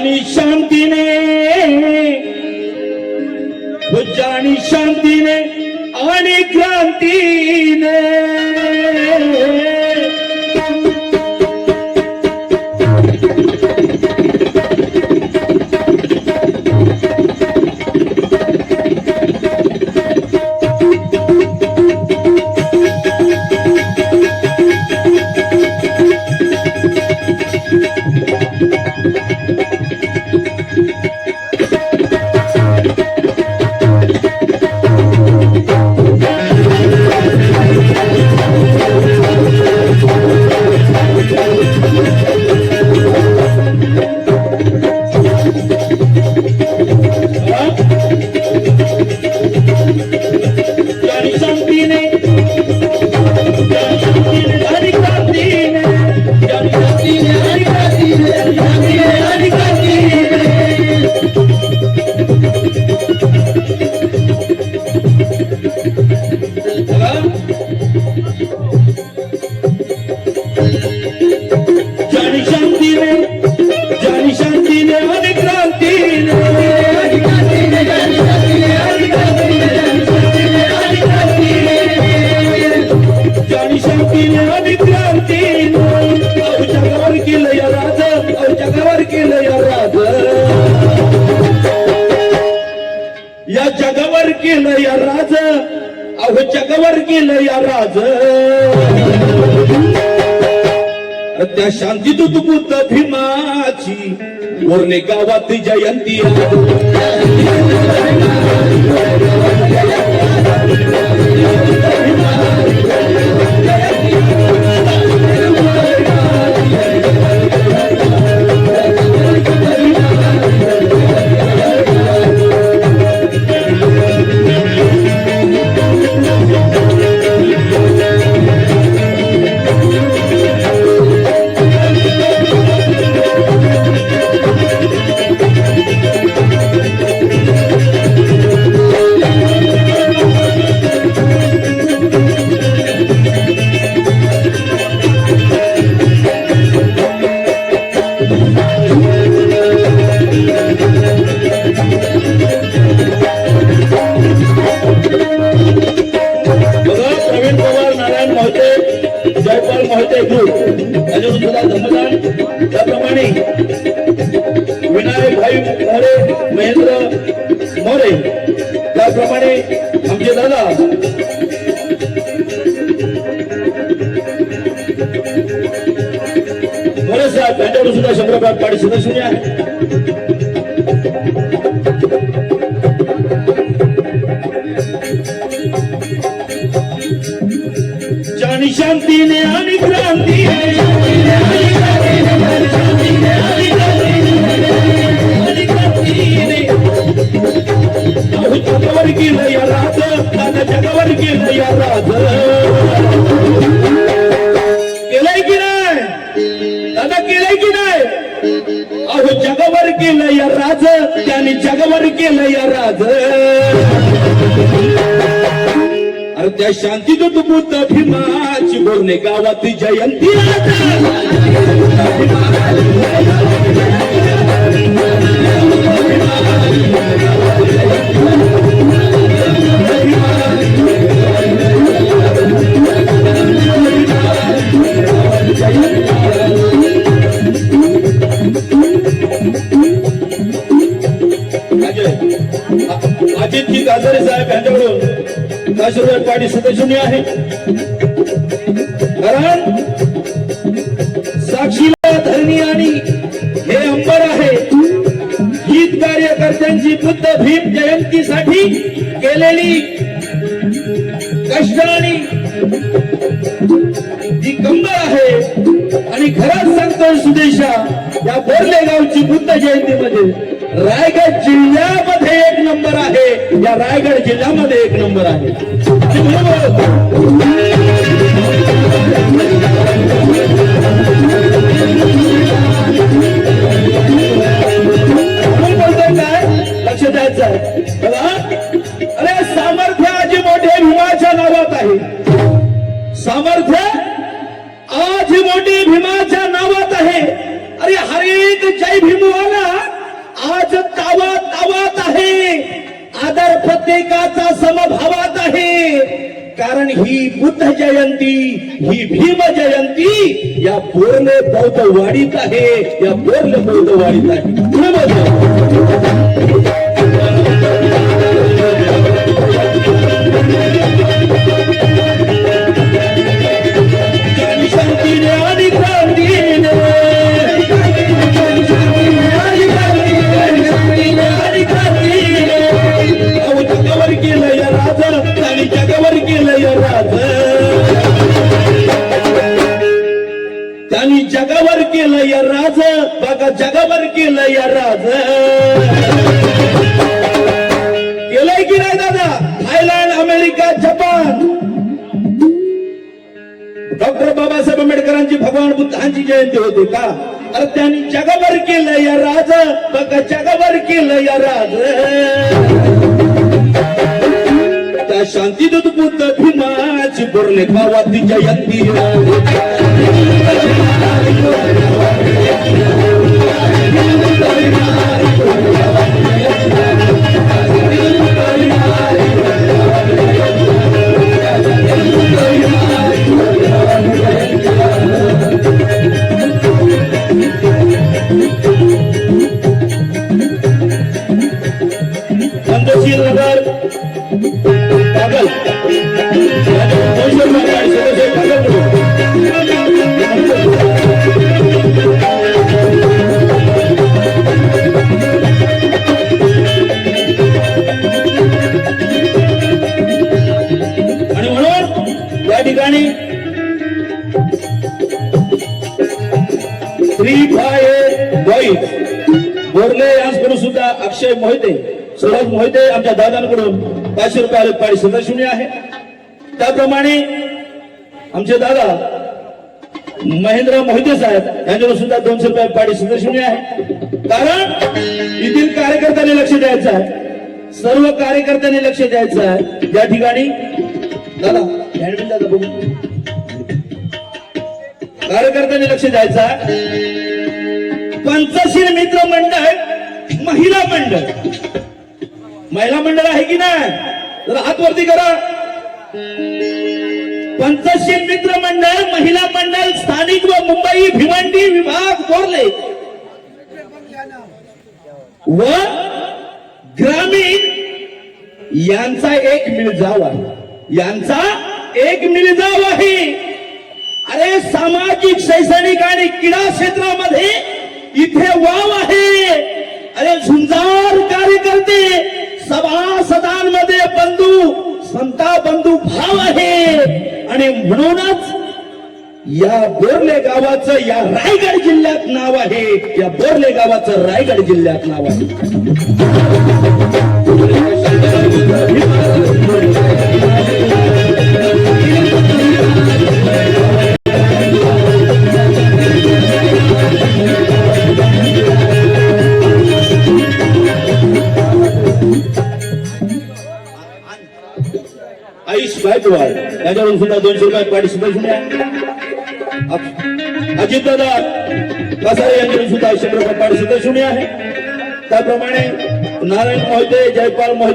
जानी शांतीने जानी शांतीने आणि क्रांतीने या जगावर केलं या राज अहो जगावर केलं या राज त्या शांतीदूत बुद्ध भीमाची मोरणे गावात जयंती त्याप्रमाणे विनायक भाई मोरे महेंद्र मोरे त्याप्रमाणे आमचे दादा मोरे साहेब त्यांच्याकडून सुद्धा 100 पाडी सदस्य आहे. जानी शांतीने आणि क्रांतीने जगावर केलं या राज दादा जगावर केलं या राज केलंय की नाही दादा केलंय की नाही अहो जगावर केलं या राज त्याने जगावर केलं या राज अरे त्या शांतीदूत बुद्ध भीमाची मोरणे गावात जयंती अजितजी गाजरे साहेब यांच्याकडून 10 पाडी सदस्य आहे. कारण साक्षीला धरणी आणि हे अंबर आहे. गीत कार्यकर्त्यांची बुद्ध भीम जयंतीसाठी केलेली कष्ट आणि जी कंबर आहे आणि खरंच सांगतो सुदेशा या बोरले गावची बुद्ध जयंतीमध्ये रायगड जिल्ह्यामध्ये 1 नंबर आहे. या रायगड जिल्ह्यामध्ये 1 नंबर आहे. काय लक्ष द्यायचं बघा. अरे सामर्थ्य आज मोठे भीमाच्या नावात आहे. सामर्थ्य आज मोठे भीमाच्या नावात आहे. अरे हर एक जय भीमवाला तर प्रत्येकाचा समभावात आहे, कारण ही बुद्ध जयंती, ही भीम जयंती या बोरले बौद्ध वाडीत आहे, या बोरले बौद्ध वाडीत आहे. पुढे शांतीने आणि क्रांतीने जगावर केलं या राजा, आणि जगावर केलं या राज, त्यांनी जगावर केलं या राज, बघा जगावर केलं या राज. केलंय की नाही दादा? Thailand, America, Japan. Doctor Babasaheb आंबेडकरांची, भगवान बुद्धांची जयंती होते का? अरे त्यांनी जगावर केलं या राज, बघा जगावर केलं या राज. त्या शांतीदूत बुद्ध भीमाची बोरले गावाची जयंती. पंतशील नगर पागल आणि म्हणून या ठिकाणी 358 बॉईज बोरले यांच्याकडून सुद्धा अक्षय मोहिते, सुरज मोहिते आमच्या दादांकडून 500 रुपये आले, पाडी सदस्यनी आहे. त्याप्रमाणे आमचे दादा महेंद्र मोहिते साहेब यांच्याकडून सुद्धा 200 रुपये पाडी सदस्यनी आहे. कारण येथील कार्यकर्त्यांनी लक्ष द्यायचं आहे, सर्व कार्यकर्त्यांनी लक्ष द्यायचं आहे. त्या ठिकाणी दादा हँडबिल दादा बघू, कार्यकर्त्यांनी लक्ष द्यायचं आहे. पंचशील मित्र मंडळ, महिला मंडळ, महिला मंडळ आहे की नाही? जरा हात वरती करा. पंचशील मित्र मंडळ, महिला मंडळ, स्थानिक व मुंबई भिवंडी विभाग बोरले व ग्रामीण यांचा एक मिळजाव आहे, यांचा एक मिळजाव आहे. अरे सामाजिक, शैक्षणिक आणि क्रीडा क्षेत्रामध्ये इथे वाव आहे. अरे झुंजार कार्यकर्ते, सभासदांमध्ये बंधू, संता बंधू भाव आहे. आणि म्हणूनच या बोरले गावाचं या रायगड जिल्ह्यात नाव आहे, या बोरले गावाचं रायगड जिल्ह्यात नाव आहे. आईश गायकवाड याच्यावरून सुद्धा 200 रुपये पाडी सदस्यनी आहे. अजित दादा कासारे यांच्याकडून सुद्धा 100 रुपये पाडी सदस्यनी आहे. त्याप्रमाणे नारायण मोहिते, जयपाल मोहिते